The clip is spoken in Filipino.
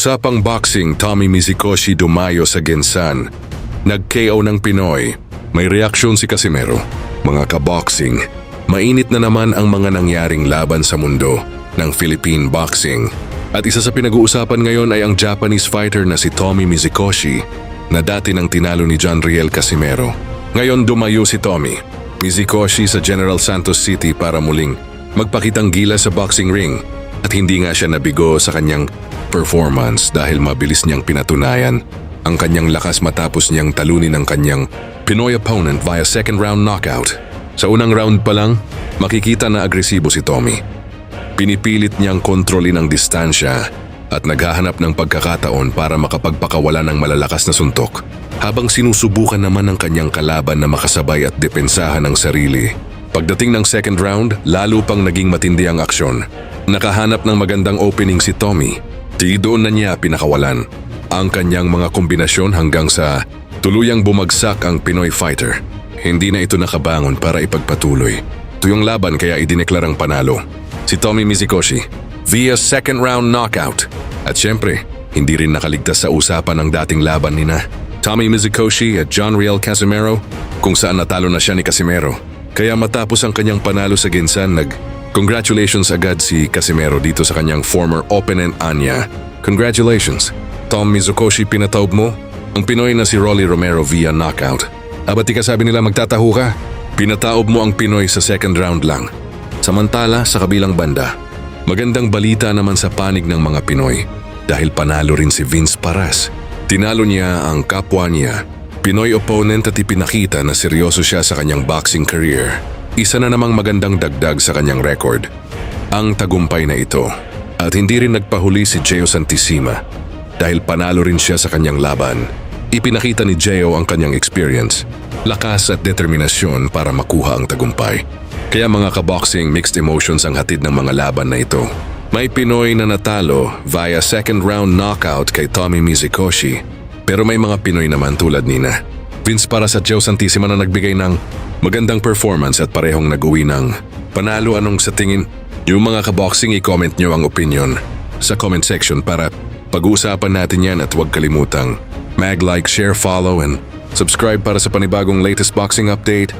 Usapang boxing, Tommy Mizukoshi dumayo sa Gensan. Nag-KO ng Pinoy. May reaksyon si Casimero. Mga ka-boxing, mainit na naman ang mga nangyaring laban sa mundo ng Philippine boxing. At isa sa pinag-uusapan ngayon ay ang Japanese fighter na si Tommy Mizukoshi na dati nang tinalo ni John Riel Casimero. Ngayon dumayo si Tommy Mizukoshi sa General Santos City para muling magpakitang gila sa boxing ring. At hindi nga siya nabigo sa kanyang performance dahil mabilis niyang pinatunayan ang kanyang lakas matapos niyang talunin ang kanyang Pinoy opponent via second round knockout. Sa unang round pa lang, makikita na agresibo si Tommy. Pinipilit niyang kontrolin ang distansya at naghahanap ng pagkakataon para makapagpakawala ng malalakas na suntok, habang sinusubukan naman ng kanyang kalaban na makasabay at depensahan ang sarili. Pagdating ng second round, lalo pang naging matindi ang aksyon. Nakahanap ng magandang opening si Tommy. Di doon na niya pinakawalan ang kanyang mga kombinasyon hanggang sa tuluyang bumagsak ang Pinoy fighter. Hindi na ito nakabangon para ipagpatuloy. Ito yung laban kaya idineklarang panalo si Tommy Mizukoshi via second round knockout. At syempre, hindi rin nakaligtas sa usapan ng dating laban nina Tommy Mizukoshi at John Riel Casimero, kung saan natalo na siya ni Casimero. Kaya matapos ang kanyang panalo sa Gensan, congratulations agad si Casimero dito sa kanyang former opponent Anya. Congratulations, Tom Mizukoshi, pinataob mo ang Pinoy na si Rolly Romero via knockout. Abati ka, sabi nila magtataho ka. Pinataob mo ang Pinoy sa second round lang. Samantala sa kabilang banda, magandang balita naman sa panig ng mga Pinoy dahil panalo rin si Vince Paras. Tinalo niya ang kapwa niya, Pinoy opponent, at ipinakita na seryoso siya sa kanyang boxing career. Isa na namang magandang dagdag sa kanyang record ang tagumpay na ito. At hindi rin nagpahuli si Gio Santissima dahil panalo rin siya sa kanyang laban. Ipinakita ni Gio ang kanyang experience, lakas at determinasyon para makuha ang tagumpay. Kaya mga ka-boxing, mixed emotions ang hatid ng mga laban na ito. May Pinoy na natalo via second round knockout kay Tommy Mizukoshi, pero may mga Pinoy naman tulad nina Vince Paras at Gio Santissima na nagbigay ng magandang performance at parehong nag-uwi ng panalo. Anong sa tingin yung mga ka-boxing? I-comment nyo ang opinion sa comment section para pag-uusapan natin yan. At huwag kalimutang mag-like, share, follow, and subscribe para sa panibagong latest boxing update.